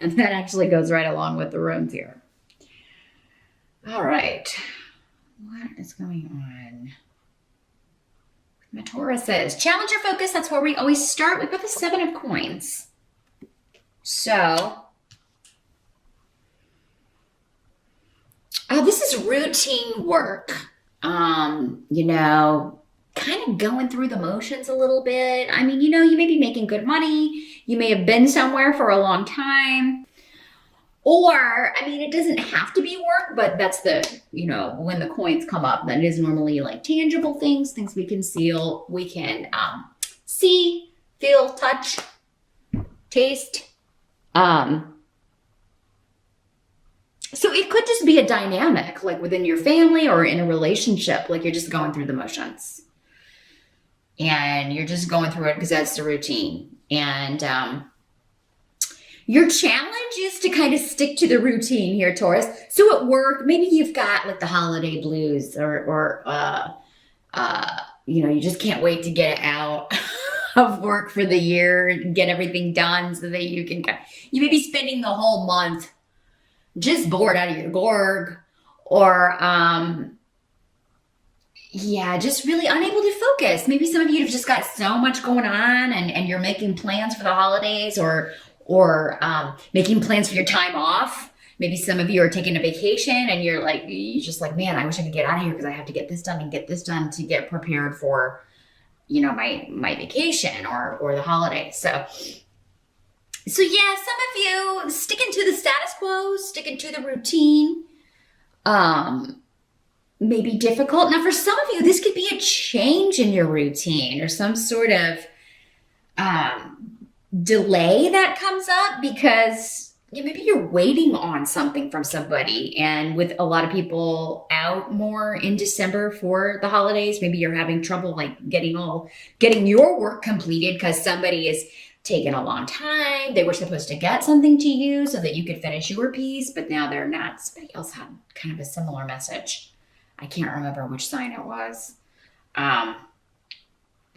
And that actually goes right along with the runes here. All right. What is going on? My Taurus says, challenge your focus. That's where we always start. We've got the 7 of coins. So, this is routine work. You know, kind of going through the motions a little bit. I mean, you know, you may be making good money. You may have been somewhere for a long time. Or, I mean, it doesn't have to be work, but that's the, you know, when the coins come up, that is normally like tangible things we can see, feel, touch, taste. So it could just be a dynamic, like within your family or in a relationship, like you're just going through the motions. And you're just going through it because that's the routine. And your challenge is to kind of stick to the routine here, Taurus. So at work, maybe you've got like the holiday blues or you know, you just can't wait to get out of work for the year and get everything done so that you may be spending the whole month just bored out of your gourd, or just really unable to focus. Maybe some of you have just got so much going on and you're making plans for the holidays or making plans for your time off. Maybe some of you are taking a vacation and you're just like, man, I wish I could get out of here because I have to get this done and get this done to get prepared for, you know, my vacation or the holidays. So yeah, some of you sticking to the status quo, sticking to the routine, may be difficult. Now, for some of you, this could be a change in your routine or some sort of delay that comes up because maybe you're waiting on something from somebody. And with a lot of people out more in December for the holidays, maybe you're having trouble like getting your work completed because somebody is taken a long time. They were supposed to get something to you so that you could finish your piece, but now they're not. Somebody else had kind of a similar message. I can't remember which sign it was. But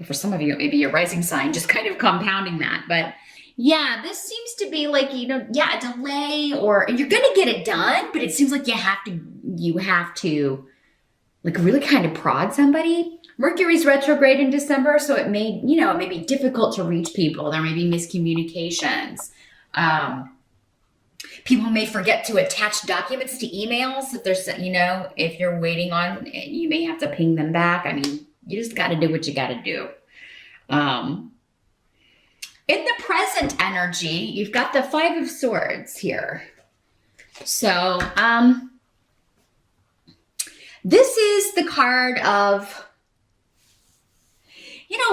for some of you, maybe your rising sign just kind of compounding that. But yeah, this seems to be like, you know, a delay, or you're going to get it done, but it seems like you have to like really kind of prod somebody. Mercury's retrograde in December, so it may be difficult to reach people. There may be miscommunications. People may forget to attach documents to emails if there's, if you're waiting on, you may have to ping them back. I mean, you just got to do what you got to do. In the present energy, you've got the 5 of Swords here. So, this is the card of,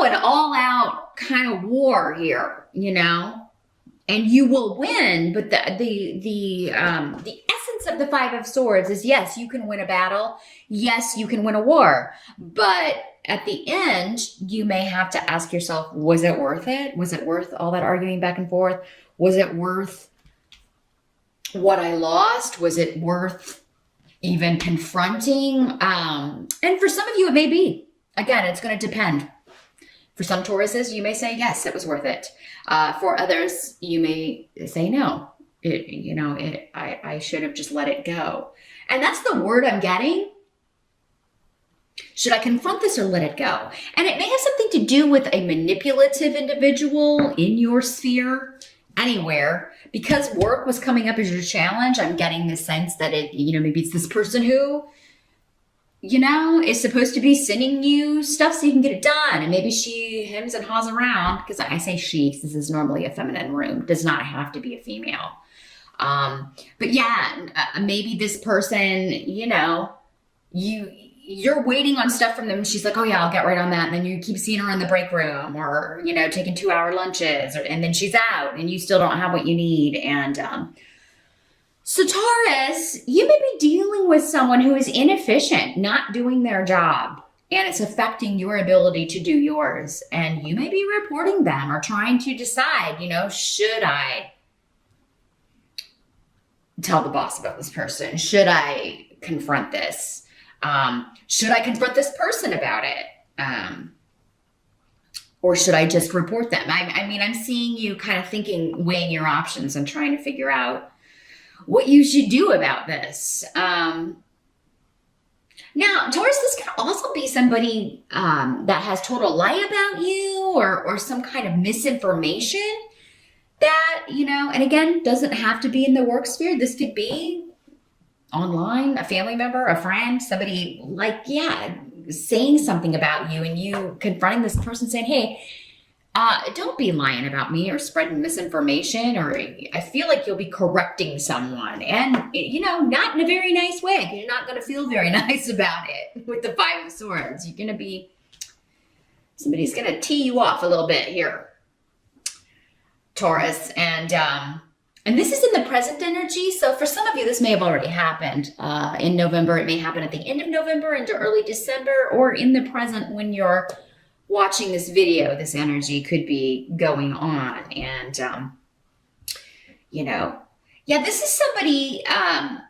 an all-out kind of war here, and you will win. But the essence of the 5 of Swords is, yes, you can win a battle. Yes, you can win a war. But at the end, you may have to ask yourself, was it worth it? Was it worth all that arguing back and forth? Was it worth what I lost? Was it worth even confronting? And for some of you, it may be. Again, it's going to depend. For some Tauruses, you may say, yes, it was worth it. For others, you may say, no, I should have just let it go. And that's the word I'm getting. Should I confront this or let it go? And it may have something to do with a manipulative individual in your sphere, anywhere. Because work was coming up as your challenge, I'm getting this sense that maybe it's this person who, is supposed to be sending you stuff so you can get it done. And maybe she hems and haws around, because I say she, this is normally a feminine room, does not have to be a female. But yeah, maybe this person, you're waiting on stuff from them. She's like, oh yeah, I'll get right on that. And then you keep seeing her in the break room or, taking 2-hour lunches, and then she's out and you still don't have what you need. And, so Taurus, you may be dealing with someone who is inefficient, not doing their job, and it's affecting your ability to do yours. And you may be reporting them or trying to decide, should I tell the boss about this person? Should I confront this? Should I confront this person about it? Or should I just report them? I mean, I'm seeing you kind of thinking, weighing your options and trying to figure out what you should do about this. Now, Taurus, this can also be somebody that has told a lie about you, or some kind of misinformation that, and again, doesn't have to be in the work sphere. This could be online, a family member, a friend, somebody saying something about you, and you confronting this person saying, hey, don't be lying about me or spreading misinformation, or I feel like you'll be correcting someone, and not in a very nice way, because you're not going to feel very nice about it with the Five of Swords. You're going to be, somebody's going to tee you off a little bit here, Taurus, and this is in the present energy. So for some of you, this may have already happened in November. It may happen at the end of November into early December, or in the present when you're watching this video. This energy could be going on. And, this is somebody, and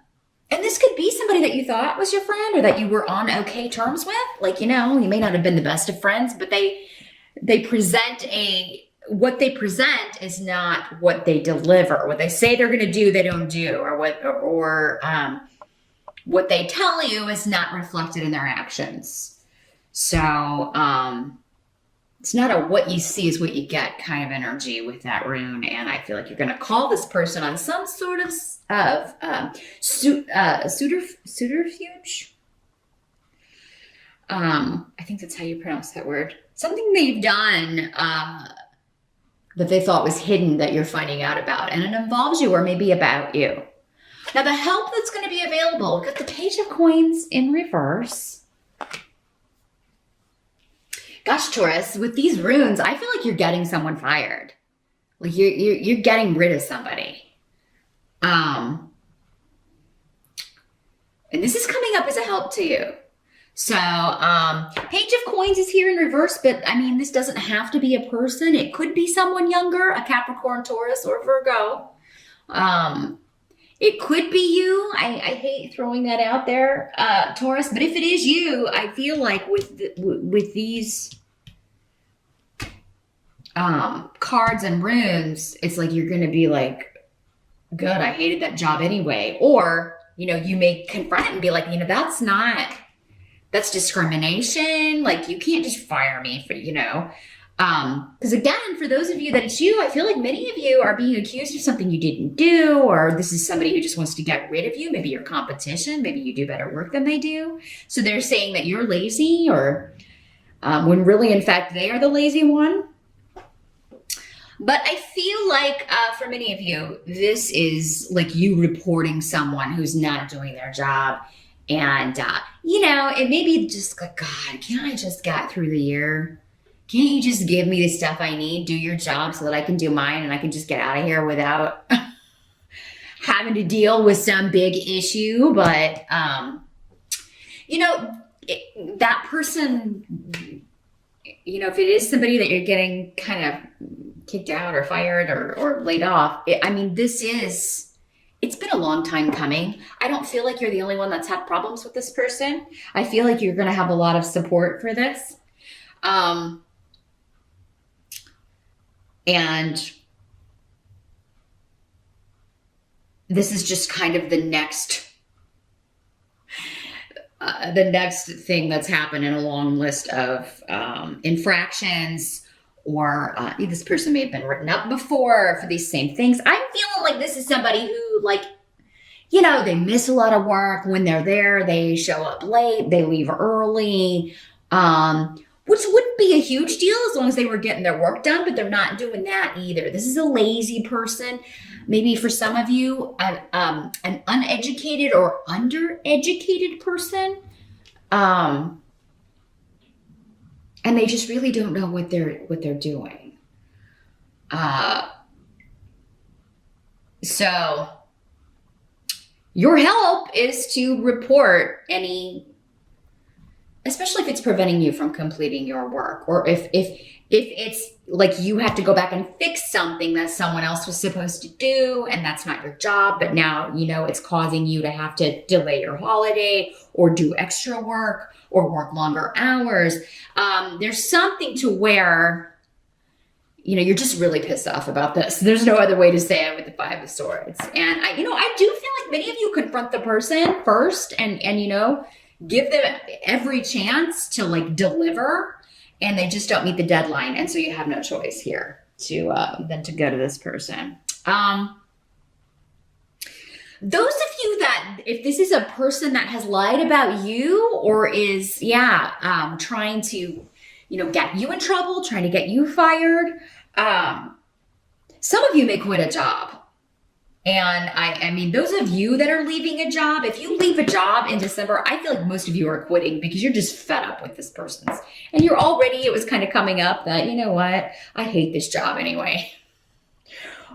this could be somebody that you thought was your friend, or that you were on okay terms with. Like, you may not have been the best of friends, but they present what they present is not what they deliver. What they say they're going to do, they don't do, or what they tell you is not reflected in their actions. So, it's not a what you see is what you get kind of energy with that rune. And I feel like you're going to call this person on some sort of subterfuge. I think that's how you pronounce that word. Something they've done that they thought was hidden that you're finding out about. And it involves you, or maybe about you. Now, the help that's going to be available, got the Page of Coins in reverse. Gosh, Taurus, with these runes, I feel like you're getting someone fired. Like you're getting rid of somebody. And this is coming up as a help to you. So, Page of Coins is here in reverse, but I mean, this doesn't have to be a person. It could be someone younger, a Capricorn, Taurus, or Virgo. It could be you. I hate throwing that out there, Taurus, but if it is you, I feel like with these cards and runes, it's like you're going to be like, good, I hated that job anyway. Or, you may confront it and be like, that's discrimination. Like, you can't just fire me for, because again, for those of you that it's you, I feel like many of you are being accused of something you didn't do, or this is somebody who just wants to get rid of you. Maybe your competition, maybe you do better work than they do. So they're saying that you're lazy, or when really, in fact, they are the lazy one. But I feel like for many of you, this is like you reporting someone who's not doing their job. And, it may be just like, God, can't I just get through the year? Can't you just give me the stuff I need, do your job so that I can do mine and I can just get out of here without having to deal with some big issue? But, that person, if it is somebody that you're getting kind of kicked out or fired or laid off, it's been a long time coming. I don't feel like you're the only one that's had problems with this person. I feel like you're going to have a lot of support for this. And this is just kind of the next thing that's happened in a long list of infractions, or this person may have been written up before for these same things. I'm feeling like this is somebody who, they miss a lot of work. When they're there, they show up late, they leave early, which wouldn't be a huge deal as long as they were getting their work done, but they're not doing that either. This is a lazy person. Maybe for some of you, an uneducated or undereducated person. And they just really don't know what they're doing. So your help is to report any, especially if it's preventing you from completing your work, or if it's like you have to go back and fix something that someone else was supposed to do, and that's not your job, but now, it's causing you to have to delay your holiday or do extra work or work longer hours. There's something to where you're just really pissed off about this. There's no other way to say it with the Five of Swords. And I do feel like many of you confront the person first and give them every chance to like deliver, and they just don't meet the deadline. And so you have no choice here than to go to this person. Those of you that, if this is a person that has lied about you or is, trying to, get you in trouble, trying to get you fired, some of you may quit a job. And I mean, those of you that are leaving a job, if you leave a job in December, I feel like most of you are quitting because you're just fed up with this person's. And it was kind of coming up that, you know what, I hate this job anyway.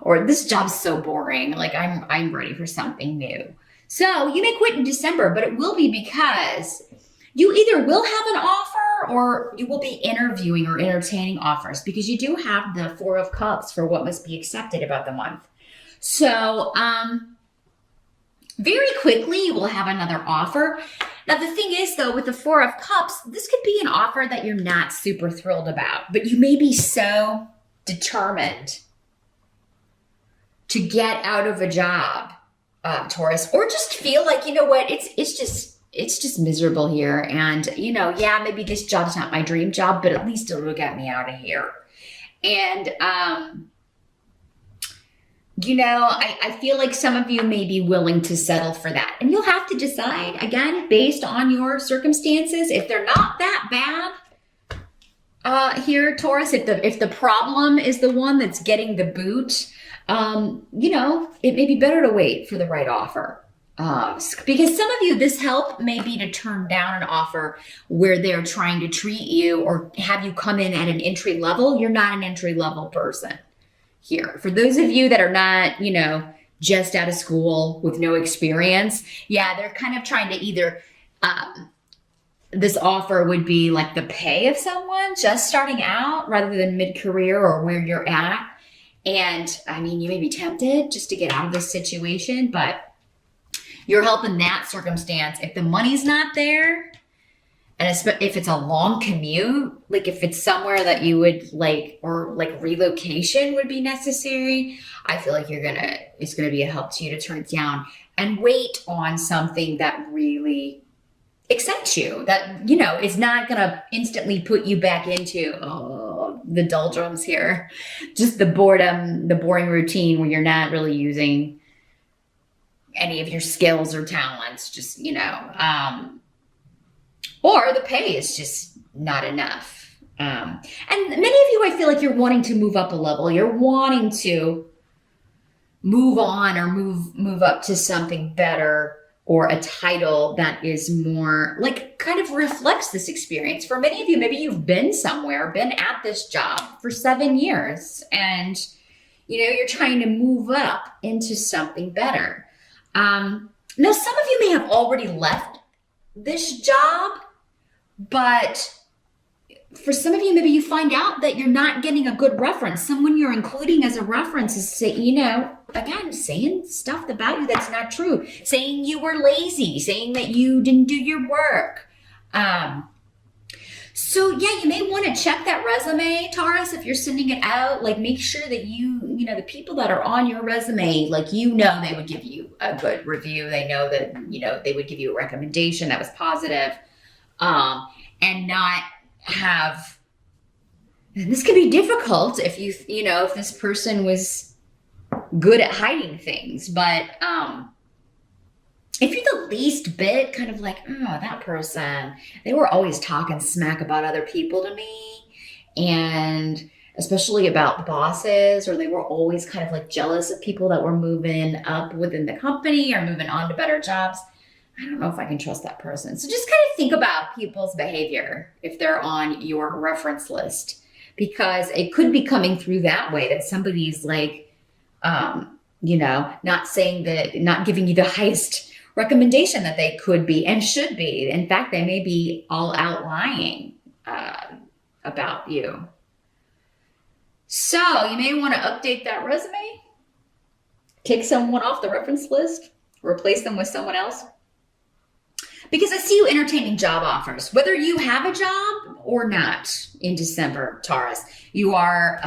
Or this job's so boring. Like I'm ready for something new. So you may quit in December, but it will be because you either will have an offer or you will be interviewing or entertaining offers, because you do have the Four of Cups for what must be accepted about the month. So very quickly you will have another offer. Now the thing is though, with the Four of Cups, this could be an offer that you're not super thrilled about, but you may be so determined to get out of a job, Taurus, or just feel like, you know what, it's just miserable here. And, maybe this job's not my dream job, but at least it'll get me out of here. And, I feel like some of you may be willing to settle for that. And you'll have to decide, again, based on your circumstances. If they're not that bad here, Taurus, if the problem is the one that's getting the boot, it may be better to wait for the right offer. Because some of you, this help may be to turn down an offer where they're trying to treat you or have you come in at an entry level. You're not an entry level person here. For those of you that are not, just out of school with no experience, they're kind of trying to either, this offer would be like the pay of someone just starting out rather than mid-career or where you're at. And I mean, you may be tempted just to get out of this situation, but you're helping that circumstance. If the money's not there, and if it's a long commute, like if it's somewhere that you would like, or like relocation would be necessary, I feel like it's going to be a help to you to turn it down and wait on something that really excites you, that, is not going to instantly put you back into, the doldrums here, just the boredom, the boring routine where you're not really using any of your skills or talents, just, or the pay is just not enough. And many of you, I feel like you're wanting to move up a level. You're wanting to move on or move up to something better, or a title that is more like kind of reflects this experience. For many of you, maybe you've been somewhere, been at this job for 7 years, and you're trying to move up into something better. Now, some of you may have already left this job, but for some of you, maybe you find out that you're not getting a good reference. Someone you're including as a reference is, again, saying stuff about you that's not true. Saying you were lazy, saying that you didn't do your work. So you may want to check that resume, Taurus, if you're sending it out. Like, make sure that the people that are on your resume, like, they would give you a good review. They know that, they would give you a recommendation that was positive, and not have, and this could be difficult if if this person was good at hiding things, but if you're the least bit kind of like, that person, they were always talking smack about other people to me, and especially about bosses, or they were always kind of like jealous of people that were moving up within the company or moving on to better jobs, I don't know if I can trust that person. So just kind of think about people's behavior if they're on your reference list, because it could be coming through that way, that somebody's like, not saying that, not giving you the highest recommendation that they could be and should be. In fact, they may be all out lying about you. So you may want to update that resume, take someone off the reference list, replace them with someone else. Because I see you entertaining job offers, whether you have a job or not in December, Taurus. You are,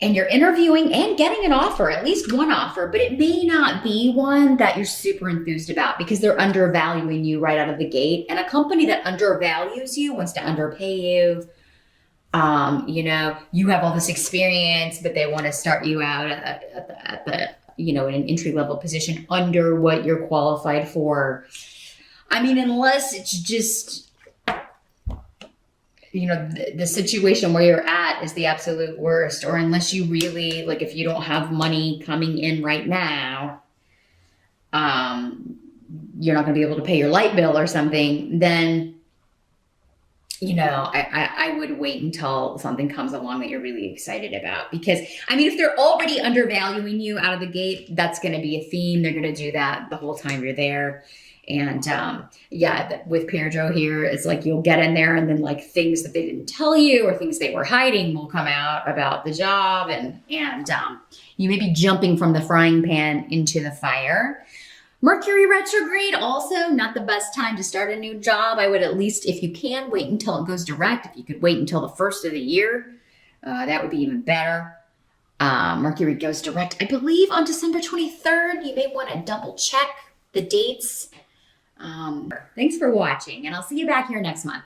and you're interviewing and getting an offer, at least one offer, but it may not be one that you're super enthused about because they're undervaluing you right out of the gate. And a company that undervalues you wants to underpay you. You have all this experience, but they want to start you out at the in an entry level position under what you're qualified for. I mean, unless it's just, the situation where you're at is the absolute worst, or unless you really, like, if you don't have money coming in right now, you're not going to be able to pay your light bill or something, then, I would wait until something comes along that you're really excited about. Because, I mean, if they're already undervaluing you out of the gate, that's going to be a theme. They're going to do that the whole time you're there. And with Pedro here, it's like you'll get in there and then like things that they didn't tell you or things they were hiding will come out about the job. And you may be jumping from the frying pan into the fire. Mercury retrograde, also not the best time to start a new job. I would at least, if you can, wait until it goes direct. If you could wait until the first of the year, that would be even better. Mercury goes direct, I believe, on December 23rd. You may want to double check the dates. Thanks for watching, and I'll see you back here next month.